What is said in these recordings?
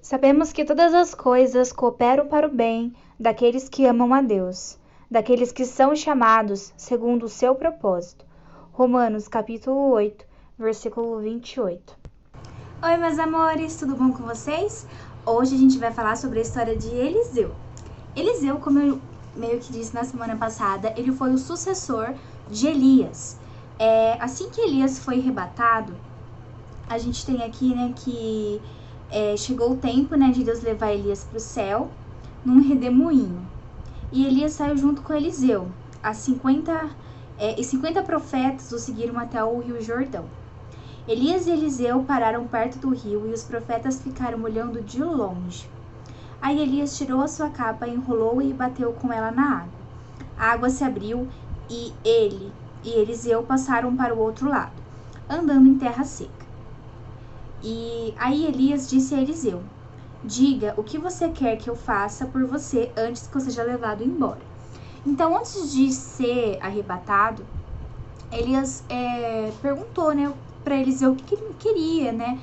Sabemos que todas as coisas cooperam para o bem daqueles que amam a Deus, daqueles que são chamados segundo o seu propósito. Romanos capítulo 8, versículo 28. Oi, meus amores, tudo bom com vocês? Hoje a gente vai falar sobre a história de Eliseu. Eliseu, como eu meio que disse na semana passada, ele foi o sucessor de Elias. Assim que Elias foi arrebatado, a gente tem aqui, né, que chegou o tempo, né, de Deus levar Elias para o céu num redemoinho. E Elias saiu junto com Eliseu. 50 profetas o seguiram até o rio Jordão. Elias e Eliseu pararam perto do rio e os profetas ficaram olhando de longe. Aí Elias tirou a sua capa, enrolou e bateu com ela na água. A água se abriu e ele e Eliseu passaram para o outro lado, andando em terra seca. E aí Elias disse a Eliseu: diga o que você quer que eu faça por você antes que eu seja levado embora. Então, antes de ser arrebatado, Elias perguntou, né, para Eliseu o que ele queria, né?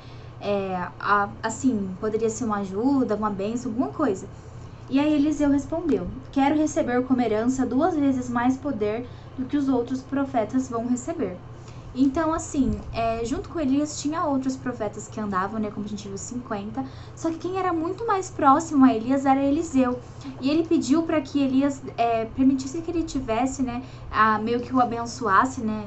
Assim, poderia ser uma ajuda, uma bênção, alguma coisa. E aí Eliseu respondeu: quero receber como herança 2 vezes mais poder do que os outros profetas vão receber. Então, assim, junto com Elias tinha outros profetas que andavam, né, como a gente viu, 50. Só que quem era muito mais próximo a Elias era Eliseu. E ele pediu para que Elias permitisse que ele tivesse, né, meio que o abençoasse, né,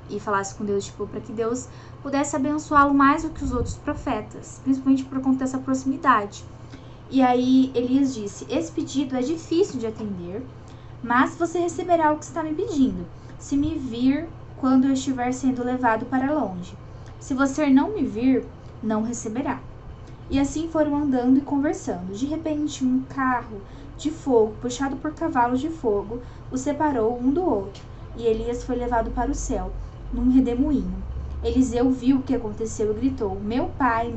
e falasse com Deus, tipo, para que Deus pudesse abençoá-lo mais do que os outros profetas, principalmente por conta dessa proximidade. E aí Elias disse: esse pedido é difícil de atender, mas você receberá o que está me pedindo, se me vir quando eu estiver sendo levado para longe. Se você não me vir, não receberá. E assim foram andando e conversando. De repente, um carro de fogo, puxado por cavalos de fogo, os separou um do outro. E Elias foi levado para o céu, num redemoinho. Eliseu viu o que aconteceu e gritou: meu pai,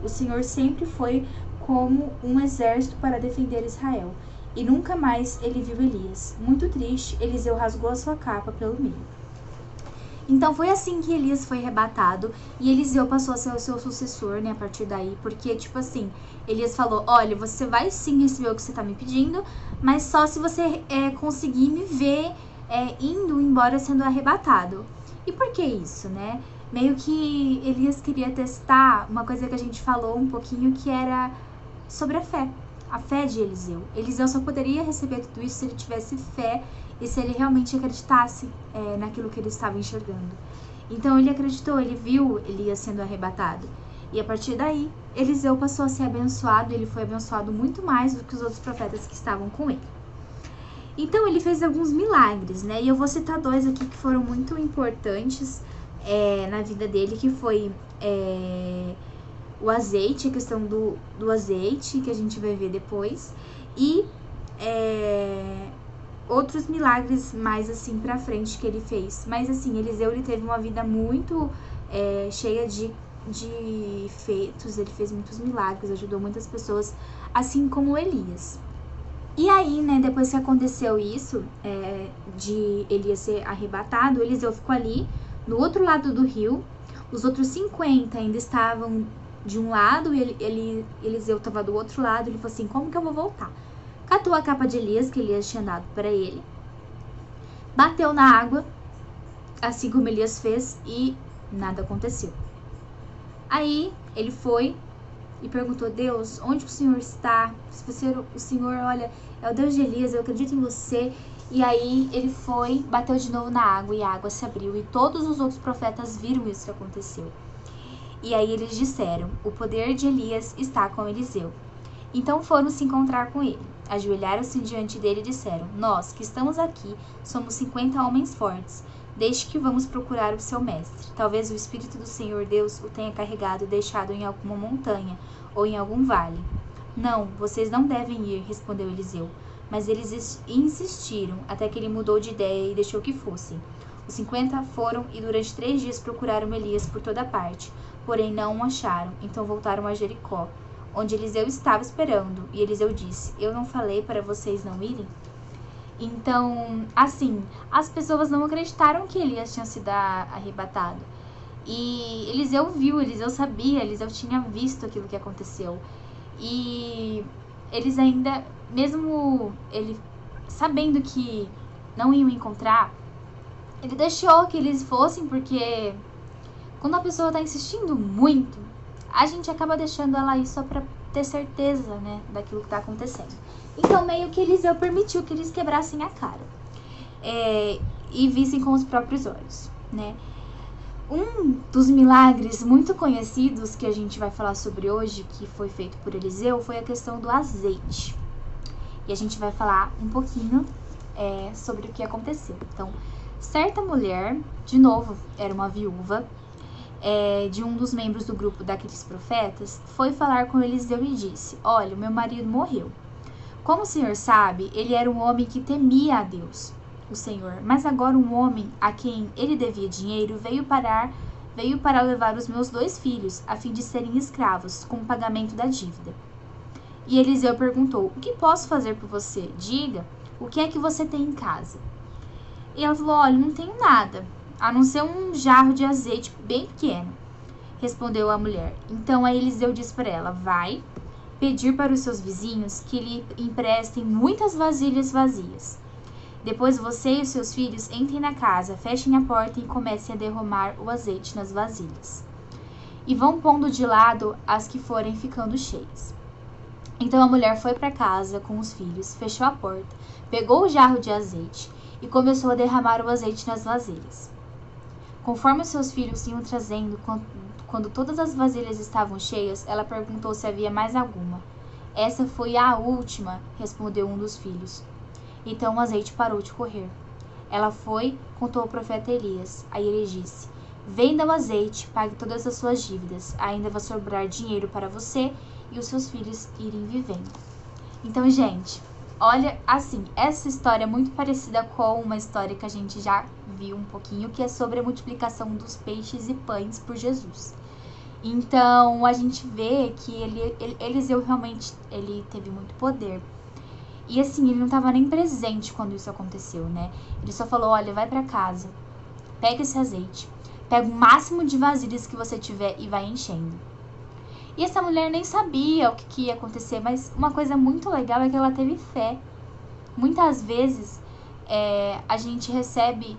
o Senhor sempre foi como um exército para defender Israel. E nunca mais ele viu Elias. Muito triste, Eliseu rasgou a sua capa pelo meio. Então foi assim que Elias foi arrebatado e Eliseu passou a ser o seu sucessor, né, a partir daí, porque, tipo assim, Elias falou: olha, você vai sim receber o que você tá me pedindo, mas só se você conseguir me ver indo embora sendo arrebatado. E por que isso, né? Meio que Elias queria testar uma coisa que a gente falou um pouquinho, que era sobre a fé de Eliseu. Eliseu só poderia receber tudo isso se ele tivesse fé e se ele realmente acreditasse naquilo que ele estava enxergando. Então ele acreditou, ele viu Elias sendo arrebatado. E a partir daí, Eliseu passou a ser abençoado, e ele foi abençoado muito mais do que os outros profetas que estavam com ele. Então ele fez alguns milagres, né? E eu vou citar 2 aqui que foram muito importantes na vida dele, que foi o azeite, a questão do azeite, que a gente vai ver depois, e outros milagres mais assim pra frente que ele fez. Mas assim, Eliseu, ele teve uma vida muito cheia de feitos, ele fez muitos milagres, ajudou muitas pessoas, assim como Elias. E aí, né, depois que aconteceu isso, de Elias ser arrebatado, Eliseu ficou ali, no outro lado do rio. Os outros 50 ainda estavam de um lado e Eliseu estava do outro lado. Ele falou assim: como que eu vou voltar? Catou a capa de Elias, que Elias tinha dado para ele, bateu na água, assim como Elias fez, e nada aconteceu. Aí ele foi e perguntou: Deus, onde o Senhor está? Se o Senhor, olha, é o Deus de Elias, eu acredito em você. E aí ele foi, bateu de novo na água e a água se abriu. E todos os outros profetas viram isso que aconteceu. E aí eles disseram: o poder de Elias está com Eliseu. Então foram se encontrar com ele. Ajoelharam-se diante dele e disseram: nós que estamos aqui somos 50 homens fortes. Deixe que vamos procurar o seu mestre. Talvez o Espírito do Senhor Deus o tenha carregado e deixado em alguma montanha ou em algum vale. Não, vocês não devem ir, respondeu Eliseu. Mas eles insistiram, até que ele mudou de ideia e deixou que fossem. Os 50 foram e durante 3 dias procuraram Elias por toda parte, porém não o acharam. Então voltaram a Jericó, onde Eliseu estava esperando. E Eliseu disse: eu não falei para vocês não irem? Então, assim, as pessoas não acreditaram que Elias tinha sido arrebatado. E Eliseu sabia, Eliseu tinha visto aquilo que aconteceu. E eles ainda, mesmo ele sabendo que não iam encontrar, ele deixou que eles fossem, porque quando a pessoa tá insistindo muito, a gente acaba deixando ela ir só pra ter certeza, né, daquilo que tá acontecendo. Então, meio que Eliseu permitiu que eles quebrassem a cara e vissem com os próprios olhos, né. Um dos milagres muito conhecidos que a gente vai falar sobre hoje, que foi feito por Eliseu, foi a questão do azeite. E a gente vai falar um pouquinho sobre o que aconteceu. Então, certa mulher, de novo, era uma viúva, de um dos membros do grupo daqueles profetas, foi falar com Eliseu e disse: olha, meu marido morreu. Como o senhor sabe, ele era um homem que temia a Deus, o Senhor, mas agora um homem a quem ele devia dinheiro veio para levar os meus 2 filhos, a fim de serem escravos, com o pagamento da dívida. E Eliseu perguntou: o que posso fazer por você? Diga, o que é que você tem em casa? E ela falou: olha, não tenho nada, a não ser um jarro de azeite bem pequeno. Respondeu a mulher. Então aí Eliseu disse para ela: vai pedir para os seus vizinhos que lhe emprestem muitas vasilhas vazias. Depois você e os seus filhos entrem na casa, fechem a porta e comecem a derramar o azeite nas vasilhas. E vão pondo de lado as que forem ficando cheias. Então a mulher foi para casa com os filhos, fechou a porta, pegou o jarro de azeite e começou a derramar o azeite nas vasilhas. Conforme os seus filhos iam trazendo, quando todas as vasilhas estavam cheias, ela perguntou se havia mais alguma. Essa foi a última, respondeu um dos filhos. Então o azeite parou de correr. Ela foi, contou ao profeta Elias. Aí ele disse: venda o azeite, pague todas as suas dívidas. Ainda vai sobrar dinheiro para você e os seus filhos irem vivendo. Então, gente, olha, assim, essa história é muito parecida com uma história que a gente já viu um pouquinho, que é sobre a multiplicação dos peixes e pães por Jesus. Então, a gente vê que Eliseu realmente ele teve muito poder. E assim, ele não estava nem presente quando isso aconteceu, né? Ele só falou: olha, vai para casa, pega esse azeite, pega o máximo de vasilhas que você tiver e vai enchendo. E essa mulher nem sabia o que ia acontecer, mas uma coisa muito legal é que ela teve fé. Muitas vezes a gente recebe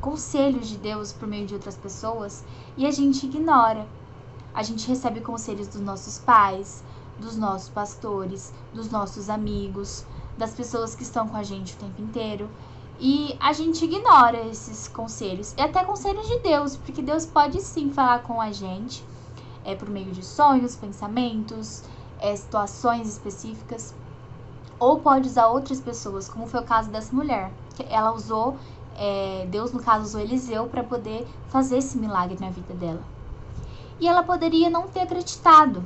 conselhos de Deus por meio de outras pessoas e a gente ignora. A gente recebe conselhos dos nossos pais, dos nossos pastores, dos nossos amigos, das pessoas que estão com a gente o tempo inteiro. E a gente ignora esses conselhos, e até conselhos de Deus, porque Deus pode sim falar com a gente, por meio de sonhos, pensamentos, situações específicas, ou pode usar outras pessoas, como foi o caso dessa mulher, que ela usou, Deus no caso usou Eliseu para poder fazer esse milagre na vida dela. E ela poderia não ter acreditado.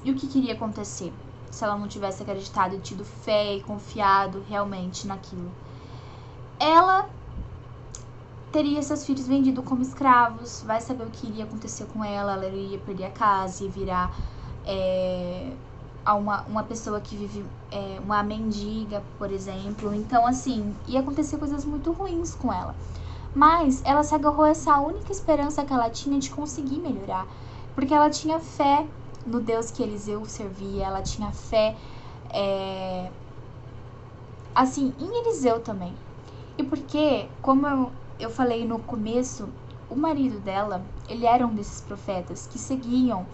E o que queria acontecer se ela não tivesse acreditado e tido fé e confiado realmente naquilo? Ela teria seus filhos vendidos como escravos, vai saber o que iria acontecer com ela iria perder a casa e virar uma pessoa que vive, uma mendiga, por exemplo. Então, assim, ia acontecer coisas muito ruins com ela. Mas ela se agarrou a essa única esperança que ela tinha de conseguir melhorar, porque ela tinha fé no Deus que Eliseu servia, ela tinha fé, assim, em Eliseu também. E porque, como eu falei no começo, o marido dela, ele era um desses profetas que seguiam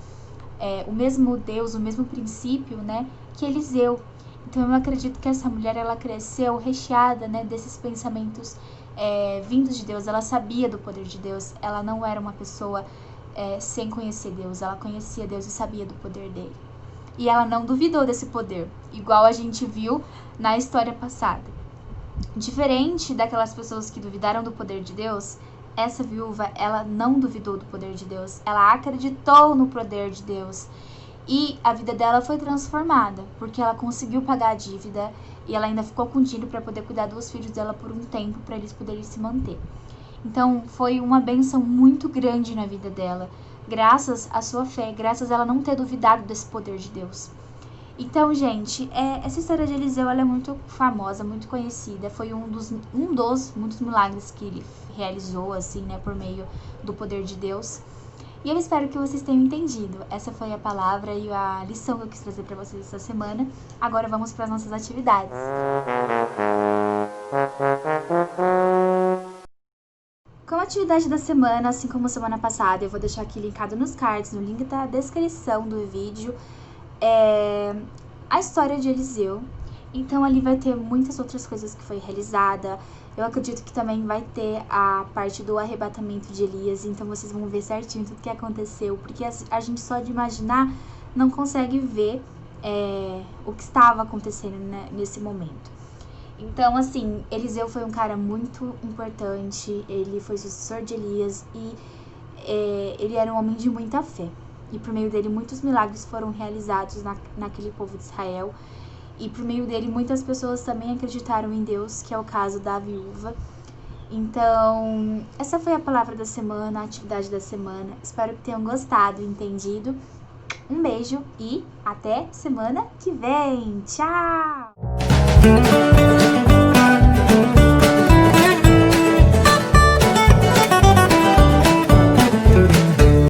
o mesmo Deus, o mesmo princípio, né, que Eliseu. Então eu acredito que essa mulher, ela cresceu recheada, né, desses pensamentos vindos de Deus. Ela sabia do poder de Deus, ela não era uma pessoa sem conhecer Deus, ela conhecia Deus e sabia do poder dele. E ela não duvidou desse poder, igual a gente viu na história passada. Diferente daquelas pessoas que duvidaram do poder de Deus, essa viúva, ela não duvidou do poder de Deus, ela acreditou no poder de Deus. E a vida dela foi transformada, porque ela conseguiu pagar a dívida e ela ainda ficou com dinheiro para poder cuidar dos filhos dela por um tempo, para eles poderem se manter. Então, foi uma bênção muito grande na vida dela, graças à sua fé, graças a ela não ter duvidado desse poder de Deus. Então, gente, essa história de Eliseu, ela é muito famosa, muito conhecida. Foi um dos muitos milagres que ele realizou, assim, né, por meio do poder de Deus. E eu espero que vocês tenham entendido. Essa foi a palavra e a lição que eu quis trazer para vocês essa semana. Agora vamos para as nossas atividades. Como atividade da semana, assim como semana passada, eu vou deixar aqui linkado nos cards, no link da descrição do vídeo, a história de Eliseu. Então ali vai ter muitas outras coisas que foi realizada. Eu acredito que também vai ter a parte do arrebatamento de Elias, então vocês vão ver certinho tudo que aconteceu, porque a gente só de imaginar não consegue ver o que estava acontecendo, né, nesse momento. Então, assim, Eliseu foi um cara muito importante, ele foi sucessor de Elias e ele era um homem de muita fé. E por meio dele muitos milagres foram realizados naquele povo de Israel. E por meio dele muitas pessoas também acreditaram em Deus, que é o caso da viúva. Então, essa foi a palavra da semana, a atividade da semana. Espero que tenham gostado e entendido. Um beijo e até semana que vem. Tchau!